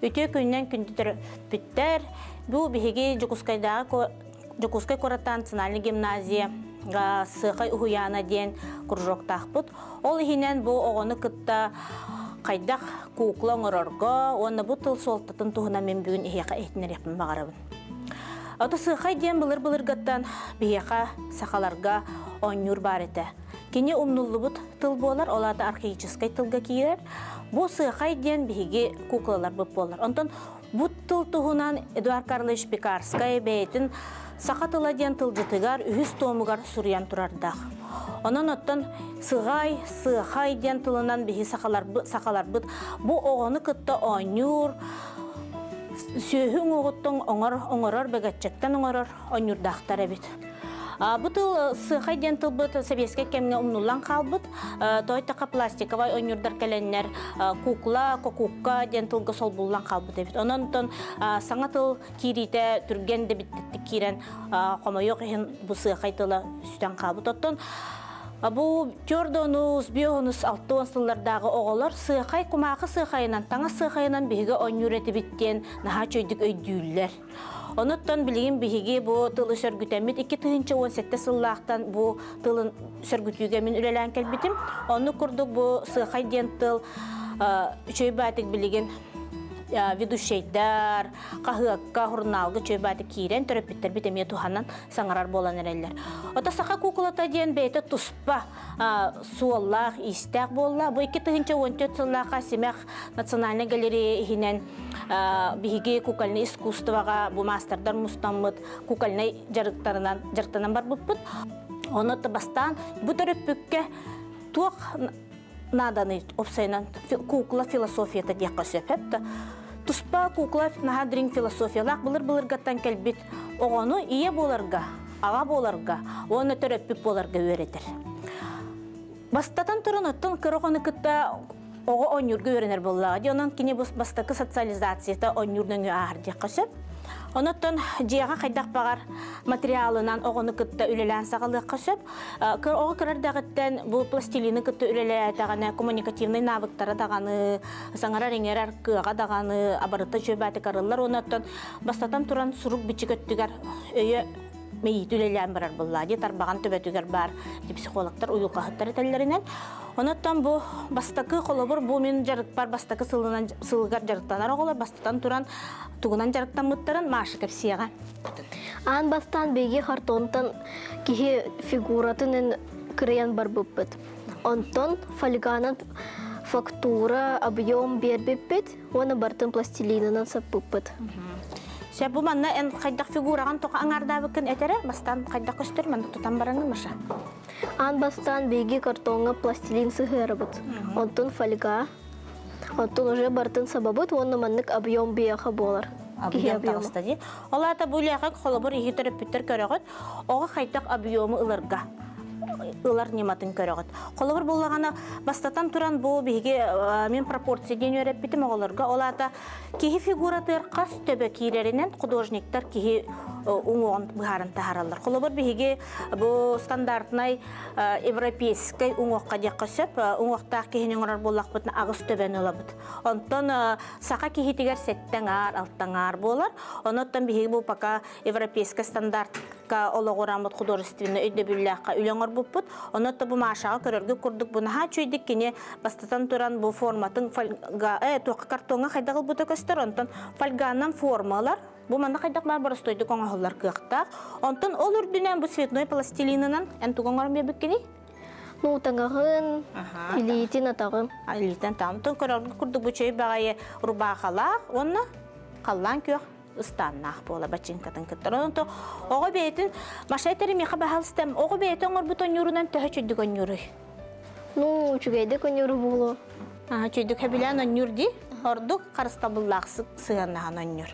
Үтө күннен күндүтөр бүттер. Бу биһиги Жукускай Кораттан национальный гимназия сыйкай уяна ден кружоктахпыт. Ол ихинен бу огону кытта кайдак кукла оңорорго, оны бу тыл солтатын туһуна мен бүгүн ихека этнерекпин багарабын. Ото сыйкай ден былыр-былыргаттан бияка сакаларга оңнур бар эте. Кини умнуллубут тыл болар, оларда архаическай тылга киерер. Бу сыйкай ден биһиги куклалар бып болар. Онтон бу тыл туһунан Эдуард Карлович Пекарскай бейтин сақатыла ден тылжытыгар үхіс томугар сурьян турардақ. Онон оттон сыйхай ден тылынан бігі сақалар бұд. Бұ оғаны кытта оңюр, сүйхің оғыттың оңырар бәгәтчектен оңырар оңюрдақтар әбет. Бұ тыл сыйхай ден тыл бұд Советскай кемге умнулан қалбыд. Тойтақа пластиковай оңюрдар кәленнер кукла, кокукка ден тылға сол бұллан қалбыд әбет. Онон саңа тыл кирите түрген де біттетті кирен қомайоқ ехен бұ сыйхай тылы үстен қалбыд. Оттон Бу тёрдонус, биогонус, алтуан сыллардағы оғалар сыйхай кумақы сыйхайынан, таңа сыйхайынан биһиге оңюр эти биттен наха чөйдік өйдүүлер. Оныттан билигин биһиге бу тылы сөргүтәмит 2017 сыллақтан бу тылын сөргүтүүгө мен үлелән келбитим. Оны курдук бу сыйхай ден тыл чөйбатык билигин ведущейдар, қағыққа, хурналғы чөйбаты кирен, төрөппеттер бітеме туханан саңарар болан әрелер. Ота сақа кукулата ден бейті туспа суоллақ, истәқ болла. Бұл 2014 сыллаға Семех национальный галерея ихинен биһиге кукольный искусствоға бұл мастердар мустаммыд кукольный жарықтанан бар бұппыд. Оны табастан бұл төрөппекке туақ наданы опсайнан кукла философията дияққа сөпепті. Туспа кукла наhaдрин философиялақ бұлыр-бұлырғаттан кәлбет оғаны ие боларға, аға боларға, оны төрөппіп боларға өретір. Бастатан тұрын өттін кырығыны күтті оғы оңюрғы өренер болаға. Онын кене бастақы социализацияда оңюрның ағыр дияққа сөп. Онуттан жияға қайдақ бағар материалынан оғыны күтті үлелән сағалыққа сөп. Оғы кірардағыттен бұл пластилины күтті үлелі әтіғаны, коммуникативный навыктары дағаны, саңара реңер арқыға дағаны, абарыта жөбәті қарылар. Онуттан бастатан тұран сұрук бічі көттігер өйі мейіт үлелән барар бұллади, тарбаған төбәтігер бар психологтар ұйылқағыттар етелерінен. Онуттан бұл бастақы қолыбыр, бұл мен жарық бар бастақы сылығар жарықтанар оғылар, бастатан тұран тугунан жарықтан мұттарын машы кәпсияға. Ан бастан беге қартонтан кеге фигуратының кіриян бар бұппыд. Онтон фольганын фактура, объем бербеппет, оны бартын пластилинынан сап бұппыд. Сәп бұл манна ән қайдақ фигураған тоқа аңарда бүкін әтері, бастан қайдақ көстер, манна тұтан бараңын маша. Ан бастан беге картонға пластилин сығыры бұд. Онтон фольга, онтон уже бартын сабабыд, оны маннық объем бияқы болар. Объем тағыста де. Олата бұлияға қолыбыр егі түріп бүттер көріғыд, оға қайдақ объемы ылырға. Илар нематын көрөгөт. Колобур боллагана бастатан туран бу биге мен пропорция ден өрөп битим оголорго. Олата кихи фигуратыр кас төбө кийлеринен художниктар кихи уңон барын тахаралар. Колобур биге бу стандартный европейский уңокка жаккасып, уңокта кихинин орор боллакпытын агыс төбөн олабыт. Онтон сака кихи тигер сеттеңар, алттаңар болар. Оноттон биге бу пока европейский стандартка ологорамыт художественный өйдөбүллакка үлөңөр буппут. Онотта бу машага көрөргө курдук бу наха чөйдик кине бастатан туран бу форматын фольга тока картонга кайдагыл бута көстөр. Онтон фольганан формалар бу манда кайдактар барыстойду коңоллар кыакта. Онтон ол үрдүнөн бу цветной пластилинынан энтугоңор мебеккени Ну таңгын илитин атагын. Илитин там. Онтон көрөргө курдук бу чөй багайы рубахалак, онна каллан кök станнах бола бачинкатын кыттырынто ого бейтин машайтери меха бахалстам ого бейтин ор бутон юрунан төһөчүдүк онюру Ну чугайда конюру боло чөйдүк хабилан онюрди ордук карыстабыллаксы сыганнаган онюр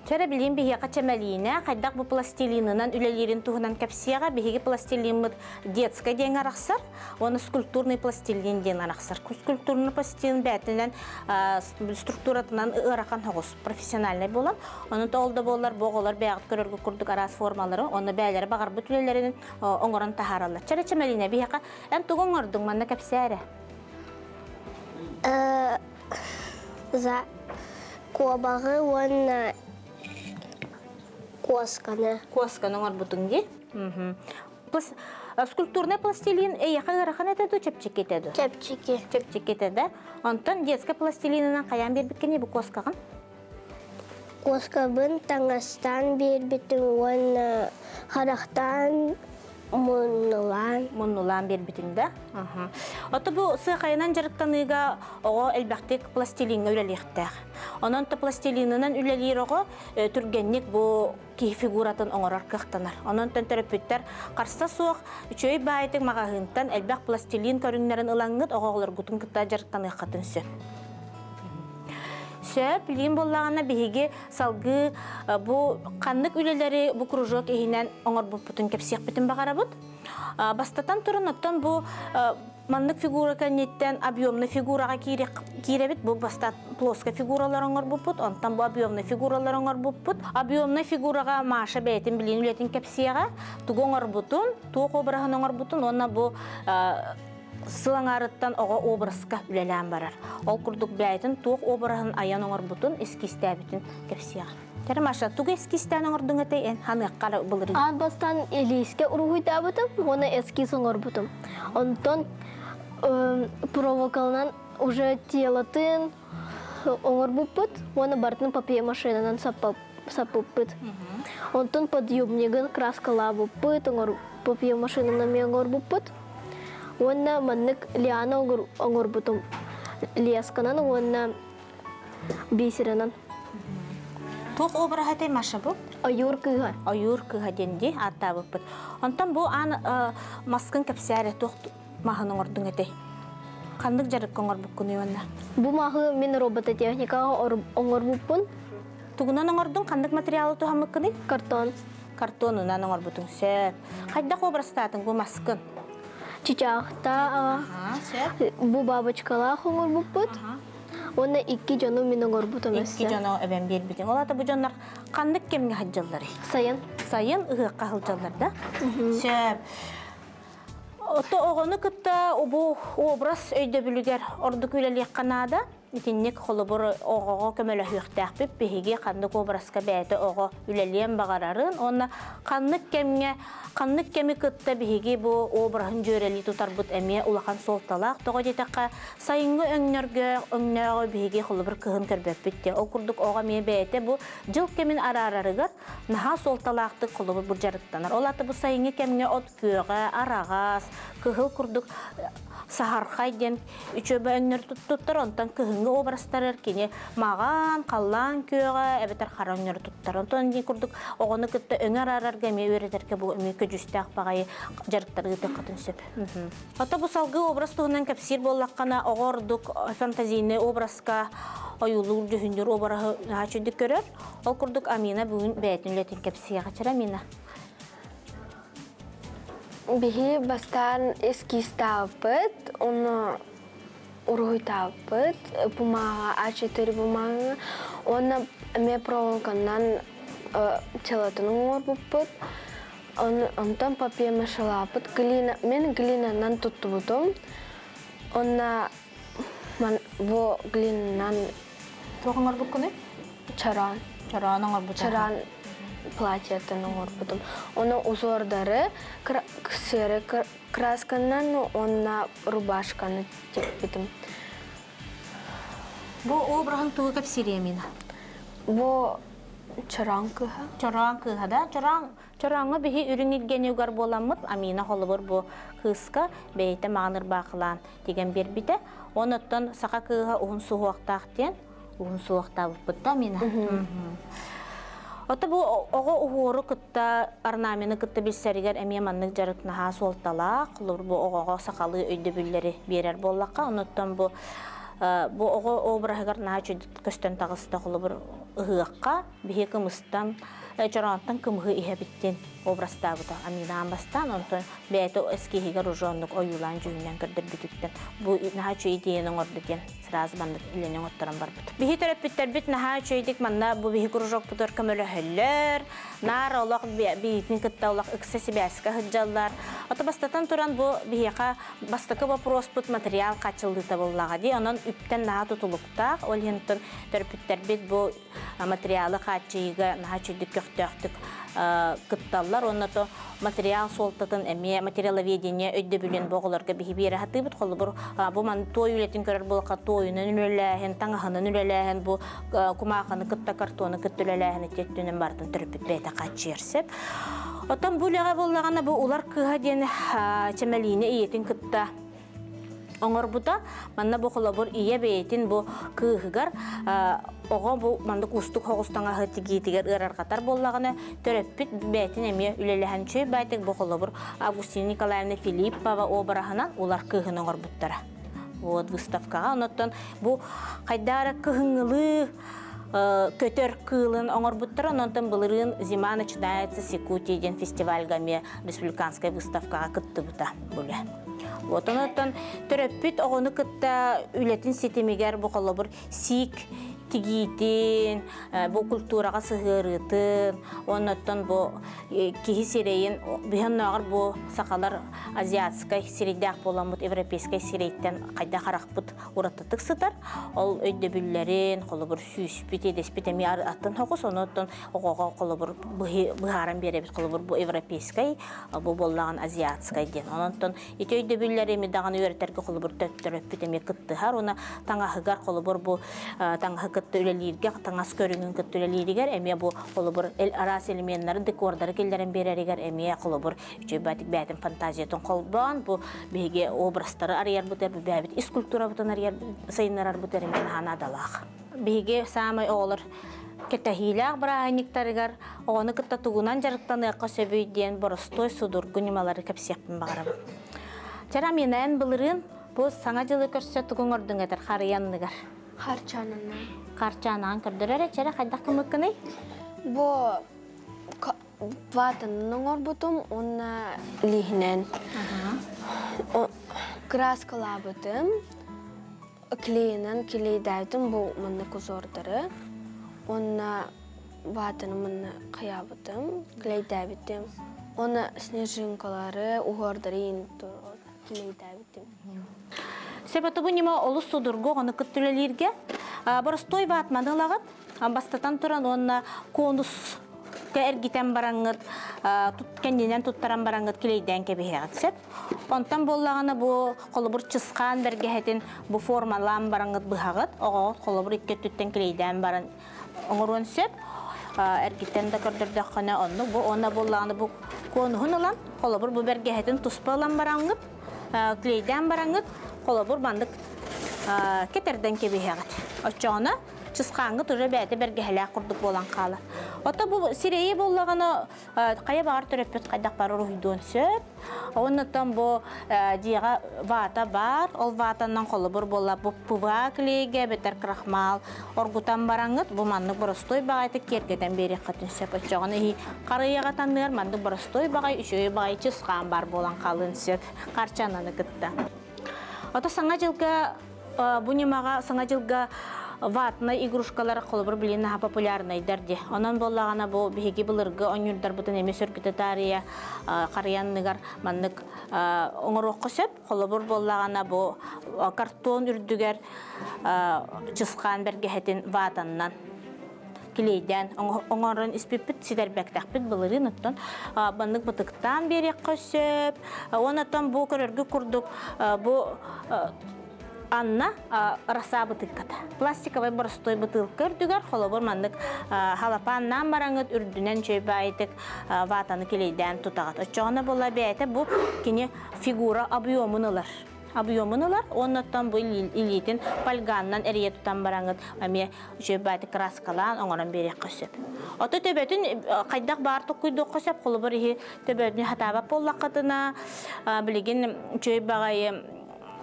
Чара билим бихи качамалина кайдак бу пластилинынан үлелерин туһунан капсияга бихиги пластилин детская ден араксар, оны скульптурный пластилин ден араксар. Скульптурный пластилин бәтенен структуратынан ыракан хогус профессиональный болан. Оны толда болар боголар бәгыт көрөргө курдук арас формалары, оны бәйләре багар бүтүлелерин оңорон тахаралар. Чара чамалина бихига эн тугоңордуң манда капсияра. За Куабағы он косканы. Косканы оңар бұтың де. Скульптурный пластилин яқа ғырақын әтеді, чепчек етеді? Чепчики. Чепчек етеді. Онтан детский пластилинынан қаян бербіткені бұл коскағын? Коскабын таңастан бербітін, он қарақтан Мұннулан бербітіңді. Оты бұл сықайынан жарықтаныға оғы әлбәқтік пластилинға үлелектәқ. Онын та пластилинынан үлелер оғы түргеннік бұл кей фигуратын оңырар қықтанар. Онын тан терапевттер қарса соқ үшөй бәйтік мағағынтан әлбәқ пластилин көріңлерін ұлаңғыд оғығылар күтін күтті жарықтанығы қатын сөп. Сөп, білген болағына бейге салғы бұл қандық үлелері бұл кружок ехінен оңыр бұл бұтын кепсек бітін бағара бұд. Бастатан тұрын оттан бұл маңдық фигура кәнеттен объемны фигураға кейребет. Бұл бастат плоско фигуралар оңыр бұл бұд, онтан бұл объемны фигуралар оңыр бұл бұд. Объемны фигураға маша бәйтін білген үлетін кепсеға тұғы оңыр бұтын, туық обырағын оңыр бұтын, онна бұл сылаңарыттан оға образға үлелән барар. Ол күрдік бәйтін туық обырағын аян оңыр бұтын ескістәбітін кепсеға. Тәрі маша, туғы ескістән оңырдың әтейін, ханы қара бұлырын? Ан бастан елеске ұрғыйта бұтым, оны ескіз оңыр бұтым. Онтан провокалынан уже телатын оңыр бұппыт, оны бартын папия машинанан саппыппыт. Онтан подъемнегін краскала бұппыт, папия машинанан мен оңыр бұппыт. Онна маннык лиана оңыр бұтым. Лесканан, онна бейсірінан. Туқ обыра хәтей маша бұл? Айур кыға. Айур кыға денде атта бұппыт. Онтан бұл ан маскын кәпсәрі туқ мағын оңырдың әтей. Қандық жарық оңыр бұққыны онна? Бұл мағы мен робототехникаға оңыр бұппын. Туғынан оңырдың қандық материалы туған мұққыны? Картон. Картонынан оңыр бұтың сөп. Қайдақ обырастатын бұл маскын? Чичақта бұл бабочкала оңыр бұппыт. Оны 2 жону мен оңыр бұтым өсі. 2 жону өбен бербетін. Олата бұл жонлар қандық кемге хаджалары? Сайын. Сайын ұғыққа хылжалар да? Сөп. Оты оғыны күтті бұл образ өйді білігер ордық өлелек қанада. Итинник холобор оғоға көмөлі хүқтәқпіп, бейге қандық образға бәйті оғы үлелен бағарарын. Оны қандық кемі күтті бейге бұл образын жөрелі тұтар бұд әме ұлақан солталақ. Тоға жетаққа сайынғы өңнергі бейге холобор күхін көрбәп бітті. О күрдік оға ме бәйті бұл жыл кемін арарарығыр, наға солталақты холобор бұл жарықтанар. Олаты бұл сайынғы кеміне от көға, арағас, күхіл күрдік сахархай ден үчөбі өңнер тұттар, онтан күхінгі образтар әркене маған, қаллан көға, әбетер қара өңнер тұттар. Онтан ден күрдік оғыны күтті өңер арарға ме өретерке бұл өмекі жүсті ақпағай жарықтар ғыты қатын сөп. Ата бұл салғы образ тұғынан кәпсер болаққана оғырдық фантазийны образға ойылуыр жүхіндер обарағы ғачуды көрер. Ол күрдік Амина бүгін бәйтін үлетін кәпсеге қачыр Амина. Бихи бастан эскиз табыт, оны ургуй табыт, бумага, А4 бумага, оны ме проволоканан телатын оңор буппыт, онтан папия машалапыт, мен глинанан туттубутум, оны бу глинанан Тоғыңар бұққыны? чаран. Чаран оңар бұта? Чаран платьятын оңор бутум. Оны узордары ксері красканан, оны рубашканы тек бітім. Бұ обрағын туғы кәпсері емені? Бұ чаран кыға. Чаран кыға да? Чараңы бігі үрін елгенеугар боламыд, Амина қолыбыр бұ қысқа бәйті мағыныр бақылан деген бір біті. Оныттан сақа кыға ұғын суғақтақтен, ұғын суғақтағы бұтта Амина. Ота бұл оғы ұғыры күтті арнамені күтті білсәрігер әме маннық жарықнаға солталақ, бұл оғыға сақалы өйді бүллері берер болаққа. Оныттан бұл оғы обырағығар наға чөйді көстен тағысты қолы бір ұғыққа, бігі кымыстан жарантан кымгы ihe биттен образда бута аминан бастан онтон бето эскихиге ружонлук оюлан жүйнен кырдыр бүтүттен бу нахачу идеяның ордытен сразу бандык иленен оттаран бар бут бихи терапевттер бит нахачу идик манна бу бихи кружок бутор көмөлө хөллөр нар олак битин кытта олак ыксеси бәскә хыджаллар ата бастатан туран бу бихига бастакы вопрос бут материал качылды табыллага ди анан үптен наха тутулуктак ол хентон терапевттер бит бу материалы качыйга нахачу идик көктөктүк кытталлар оннато материал солтатын эме материаловедение өйдө бүлен боголорга бихибире хатыбыт холбур бу ман той үлетин көрөр болка тойунун үлелехен таңаханын үлелехен бу кумаханы кытта картоны кыттүлелехен теттүнүн бардын төрөпүт бета качырсып отан булага боллагана бу улар кыга ден чемелине иетин кытта оңор бута манна бу холбур ие бейтин бу кыгыгар ого бу мандык устук хогустаңа хатигитигер ырар катар боллаганы төрөппит бейтин эме үлелехен чөй байтык бу холбур Августина Николаевна Филиппова обрахынан улар кыгын оңор буттара вот выставкага онотон бу кайдара кыгыңылы көтөр кылын оңор буттара онтон былырын зима начинается Сикути ден фестиваль гаме республиканская выставкага кытты бута буле вот онотон төрөппит огону кытта үлетин сетемигер бу холбур сик тигитин бу культурага сыгырытын оннотон бу кихи сирейин биханнагар бу сакалар азиатскай сирейдак боламут европейской сирейттен кайда каракпыт уратытык сытар ол өйдө бүллерин холобур сүйүспүт эдеспит эми атын хокус оннотон огого холобур быхаран беребит холобур бу европейской бу боллаган азиатскай ден оннотон ити өйдө бүллер эми даган үйрөтерге холобур төттөрөппүт эми кыттыхар уна таңахыгар холобур бу таңахы үлелирге таңас көрүнгөн көттүлелиригер эме бу холобур эл арас элементтери декордары келдерин береригер эме холобур үчөбатик бәтин фантазиятын колбан бу беге образтары арыяр бутер бәбит скульптура бутан арыяр сайыннарар бутер эме ханадалак беге самый олар кетахилак браникtarыгар оны кытта тугунан жарыктан якка сөбөйден боростой судургу немалары кепсекпин багарабы жараминен былырын бу саңа жылы көрсө тугуңордун этер харыянныгар Карчанан көрдөрөр чара кайдак кымыккыны? Бу ватанның орбутум онна лихнен. Краскалабытым, клейнен клейдайтым бу мынны кузордары. Онна ватаны мынны кыябытым, клейдабытым. Онна снежинкалары угордары инту клейдабытым. Себеби бу неме олус судургу аны кыттүлелирге боростой ватманылагат бастатан туран онна конус эргитен бараңыт кендинен туттаран бараңыт килейден кебехегат сеп онтан боллагана бу колобур чыскан бергехетин бу формалан бараңыт быхагат ого колобур икке түттен килейден баран оңорун сеп эргитен да көрдөрдөккана онну бу онна боллагана бу конухуналан колобур бу бергехетин туспалан бараңыт килейден бараңыт колобур бандык кетерден кебехегат очоона чыскаңы тоже бәте бергехеле курдук болан кала ота бу сирее боллаганы кая багар төрөппөт кайдак бар рухидон сөп оннотон бу дига вата бар ол ватандан колобур болла бу пываклеге бетер крахмал оргутан бараңыт бу манны боростой багайты кергеден бери катын сөп очоона и карыяга тандыр манды боростой багай үшөй багай чыскан бар болан калын сөп карчананы кытта ота саңа жылга бу немага саңа жылга ватный игрушкалар колбур билин популярный дерди. Онан боллагана бу биги былыргы онюрдар бутун эмес өркүтө тария карыянныгар маннык оңорокко сөп колбур боллагана бу картон үрдүгер чыскан бергехетин ватаннан килейден оңорун испипит сидербектакпит былырын оттон баннык бутыктан берек көсөп онотон бу көрөргү курдук бу Анна раса бутылката. Пластиковый боростой бутылка үрдүгер холобур мандык халапаннан бараңыт үрдүнен чөйбайтык ватаны келейден тутагат. Очоғына бола бәйті бу кене фигура объемынылар. Оннаттан бу илитин пальганнан әрие тутан бараңыт аме чөйбайтык краскалан оңоран берек көсөп. Оты төбөтін қайдақ бартық күйдік көсөп холобур төбөтін хатабап боллақытына білеген чөйбағайы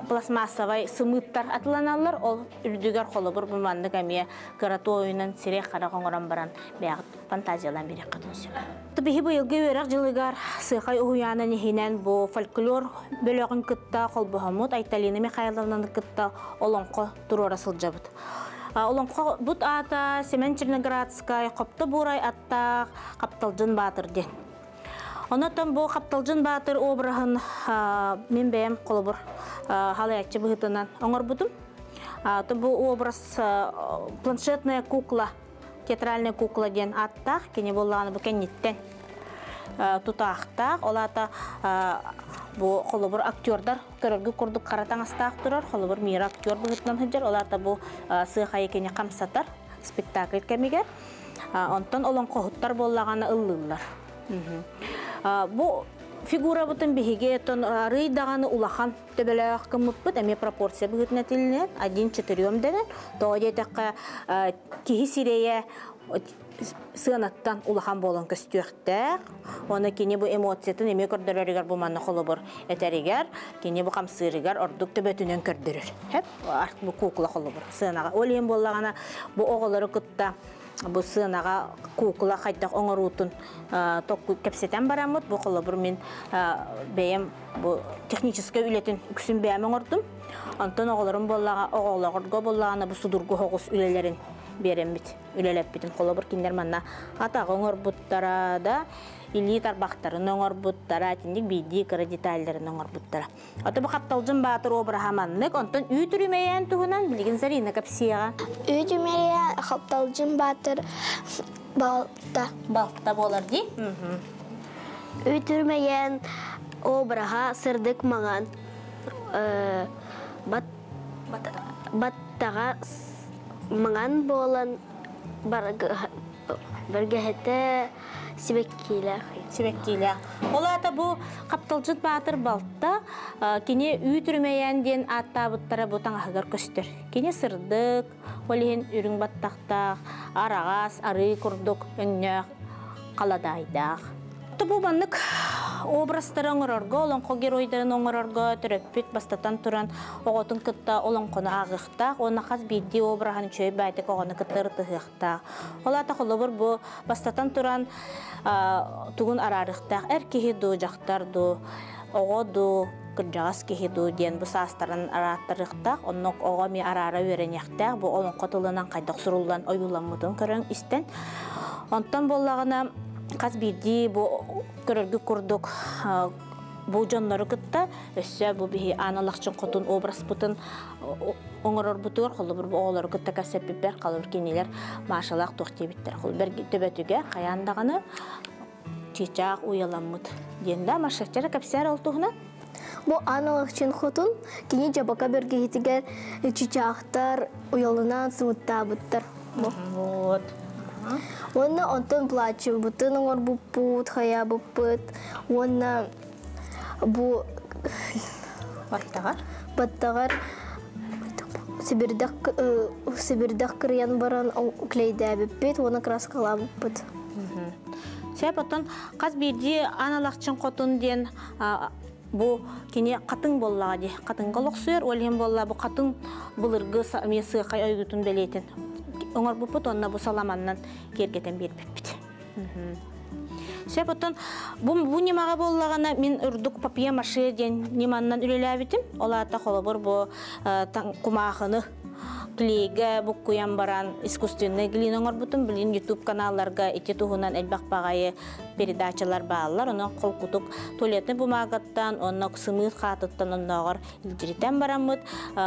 пластмассовый сымыттар атланалар, ол үрдүгер холобур бу мандык эмие карату ойунан сирек кара коңоран баран бягыт фантазиялан берек катынсы. Табиһи быйылгы өрөк жылыгар сыйхай уяна нехинен бу фольклор бөлөгүн кытта колбохомут Айталина Михайловнаны кытта олонко турора сылжабыт. Олонко бут ата Семен Черноградская копты бурай атта Капталжын Батыр ден. Онотон бу Капталжын Батыр обрахын мен бэм колобур халаячы быгытынан оңор бутум. Бу образ планшетная кукла, театральная кукла ден аттах, кене болланы бу кенниттен тутақтақ. Олата бу колобур актердар көрөргү курдук каратаң астақ турар, колобур мир актер быгытынан хыжар. Олата бу сыйхай кене камсатар спектакль кемигер. Онтон олон кохуттар боллаганы ыллылар. Бу фигура бутын биһиге тон рыйдаганы улахан төбөлөк кымыппыт, эми пропорция быгытына тилинен 1/4 денен тоодетакка кихи сирее сыанаттан улахан болон көстүөхтәк. Оны кини бу эмоциятын эми көрдөрөрүгөр бу манна холобур этеригер, кини бу камсырыгар ордук төбөтүнөн көрдөрөр. Хеп арт бу кукла холобур сыанага олем боллагана бу оголору кытта бу сыанага кукла кайтак оңорутун токку кепсетен барамыт. Бу холобур мен бэем бу технический үлетин күсүн бэем оңордум. Антон оголорун боллага оголорго боллагана бу судургу хогус үлелерин берембит. Үлелеп битин холобур киндер манна атагы оңор буттара да или тарбактарын оңор буттара тиндик биди кара детальдерин оңор буттара. Аты бу Капталжын Батыр обрахаманнык онтон үтүрүмейен тугунан билген Зарина Капсияга. Үтүрүмейен Капталжын Батыр Балта болар ди. Үтүрүмейен обраха сырдык маңан баттага маңан болан бергехете Сибеккиле. Олата бу Капталжын Батыр балта кене үтүрмейен ден атта буттара бутан агар көстөр. Кене сырдык, олен үрүң баттактак, арагас, ары курдук, өннө каладайдак. Бу баннык образтары оңорорго, олонко геройдарын оңорорго төрөппүт бастатан туран оготун кытта олонкону агыктак, оны каз бидди обрахан чөй байтык огону кыттыр тыгыктак. Олата холобур бу бастатан туран тугун арарыктак, эркихи ду жактарду, огоду, кыржагас кихиду ден бу састарын араттырыктак, оннок ого ми арара веренектак, бу олонко тылынан кайдак сурулдан оюламмытын көрөң истен. Онтон боллагына каз бидди бу көрөргү курдук бу жоннору кытта өссө бу бихи аналакчын котун образ бутун оңорор бутугар холобур бу оголору кытта касеппер калыр кинилер машалак тохтебиттер хол бер төбөтүгө каяндаганы чичак уяламмыт денде машакчара капсар олтугуна. Бу аналакчын котун кини жабака бергейтигер чичактар уялынан сымыттабыттар. Вот. Оны онтон плачы бутын оңор буппут, хая буппут. Оны бу баттагар Сибирдак кырыян баран клейдә биппет, оны краскала буппут. Сәпәтен каз бирди аналакчын котун ден бу кини катын боллага ди. Катынга локсуер, олем болла бу катын булыргы месы кай ойгутун белетин. Оңор буппут, онна бу саламаннан кергетен бербеппит. Сәпәтен бу немага боллагана мен үрдүк папия маше ден неманнан үлеләбитим. Олата холобур бу кумахыны клейге бу куян баран искусственный глин оңор бутун билин YouTube каналларга ити тугунан элбак багайы передачалар баалар. Оны кол кутук туалетный бумагаттан, оны сымыт хатыттан онногор илжиритен барамыт.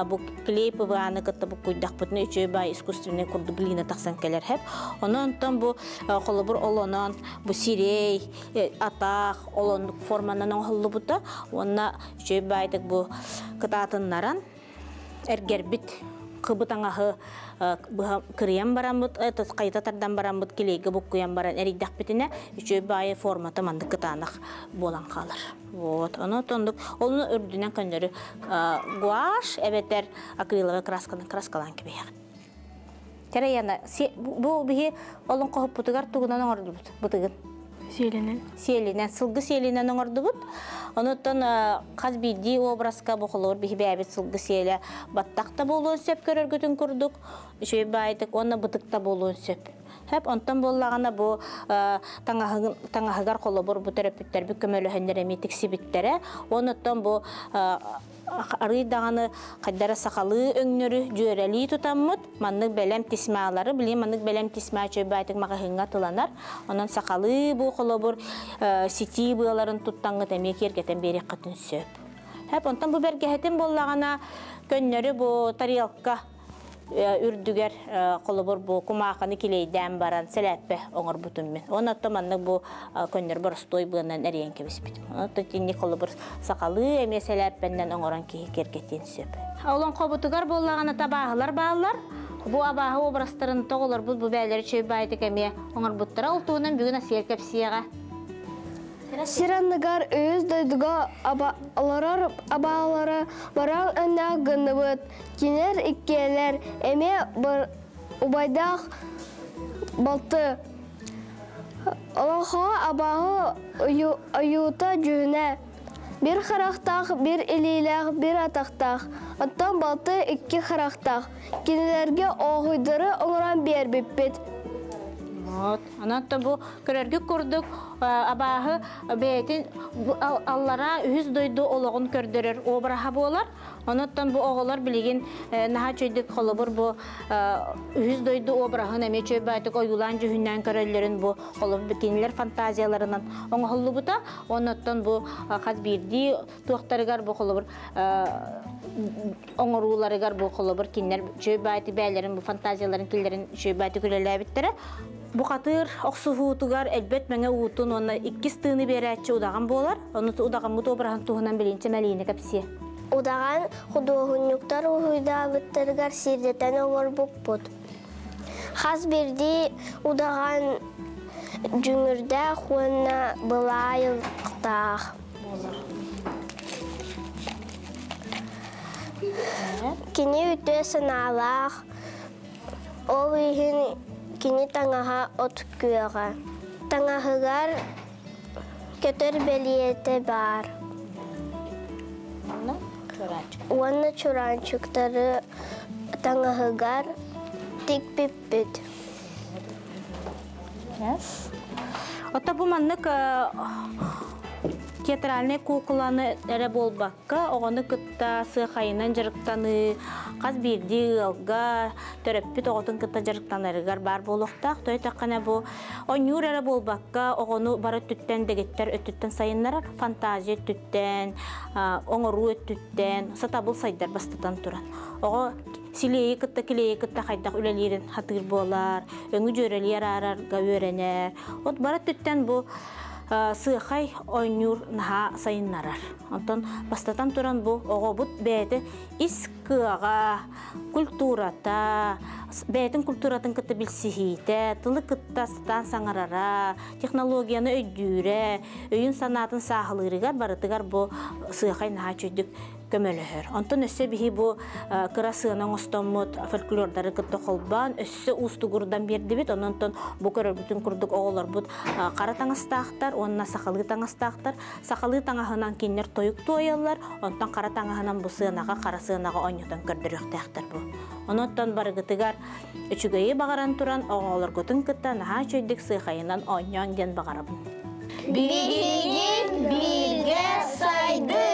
Бу клей пыбаны кытта бу куйдак бутны үчөй бай искусственный курду глина таксан келер хеп. Оны онтон бу холобур олонон бу сирей атак олондук форманан оңоллу бута. Онна үчөй байдык бу кытатыннаран эргербит кыбытаңахы кырыян барамыт, кайтатардан барамыт келейге буккуян баран эриддак битине үчөй байы форматы манды кытанах болан калыр. Вот, оны тондук, оны үрдүнен көндөрү гуаш, эбетер акриловый краскалан кебеяк. Тераяна, бу биги олон кохуп бутугар тугунан оңорду бутугун. Селинен, сылгы селинен оңырды бұд. Онуттан қаз бейді образка бұқылыр, бейі бәбет сылгы селі баттақта болуын сөп көрер көтін күрдік. Үшей бәйдік, оны бұтықта болуын сөп. Hep ondan bollağına bu tаңahıgar kolu bu terapütler bir kömölü henderemetik sibittere. Ondan bu arıydağını kaddara sakalı öngörü cüreli tutamut. Manlık belem tismaları bileyim manlık belem tisma çöbeytik mağahınga tılanar. Ondan sakalı bu kolu bu siti bıyaların tuttağını demek yergeten beri katın söp. Hep ondan bu bergehetin bollağına gönnörü bu tariyalka ürdüger kolubur bu kumaqını kileyden baran seläppe oňor butun men. Ona tamanlyk bu könner borstoy bынан eriyen kebisbit. Ona tinni kolubur sakalı eme seläppenden oňoran ki kerketin söp. Olan qobutugar bollagana tabahlar baallar. Bu abaha obrastарын toğular bu bäleri çöy baydyk eme oňor buttara ultuğundan bugün asiyer kepsiyaga. Siranlıgar öz duyduga abalara baran önna gındıbıt. Kiner ikkeler eme ubaydak baltı. Olaha abahı ayuta cühüne. Bir xaraqtaq, bir ililaq, bir ataqtaq. Ondan baltı iki xaraqtaq. Kinelerge oğuydırı oňoran berbipbit. Anattan bu körergi kurduk abahı beytin allara üz doydu olağın kördürür obraha bolar. Anattan bu oğullar bilgin naha çöydük kolubur bu üz doydu obrahın eme çöybeydik o yulan cühünden körellerin bu kolubur bikinler fantaziyalarından onu hollu buta. Anattan bu kaz birdi tuğtarıgar bu kolubur oňorularıgar bu kolubur kinler çöybeyti beylerin bu fantaziyaların killerin çöybeyti küleler bittere. Bu katır oxsuhutugar elbet menge utun ona ikkis tığını beretçi udağan bolar. Onu udağan bu tobrağın tuğunan bilince meliyine kapsiye. Udağan huduhunyuktar uhuyda bittirgar sirdeten oğur bukbut. Xaz birdi udağan cüngürde xuanna bılayılqtağ. Kini ütüye sınalaq. O vihin kini tangaha otküyaga. Tangahıgar kötür beliyete bar. Onu çurançıkları tangahıgar tik pipit. Ota bu manlık teatralne kukulanı ere bolbakka, oğunu kıtta sığayınan jarıktanı, qaz birdi ılga, töröppüt oğutun kıtta jarıktanarıgar bar boluqtaq, toy taqana bu, oňur ere bolbakka, oğunu bara tütten degetter ötütten sayınlarar, fantazi ötütten, oňoru ötütten, satabıl saydar bastatan turan. Oğu sileyi kıtta kileyi kıtta haydaq ülelirin hatır bolar, öňü jöreli arar, öğrener. Ot bara tütten bu sığay oňur naha sayınlarar. Ondan bastatan turan bu oğobut bäti is kıaga, kulturata, bätin kulturatın kıtta bilsihite, tılı kıtta satan saňarara, teknologiýany öýdüre, öýün sanatyn sahalyrygar baratygar bu sığay naha çöydük kömölöhör. Ondan össe bihi bu kırasığının ostomut folklordары kıtta kolban, össe ustugurdan berdibit, ondan bu körör bütün kurduk oğullar bu kara taňastaqtar, onna sakalı taňastaqtar, sakalı taňahynan kinler toyuk toyallar, ondan kara taňahynan bu sığınaga, kara sığınaga oňutan kördürüktaqtar bu. Ondan barıgıtıgar üçügeyi bagaran turan oğullar götün kıtta naha çöydük sığayınan oňan den bagarabın. Bilgin bilge saydı.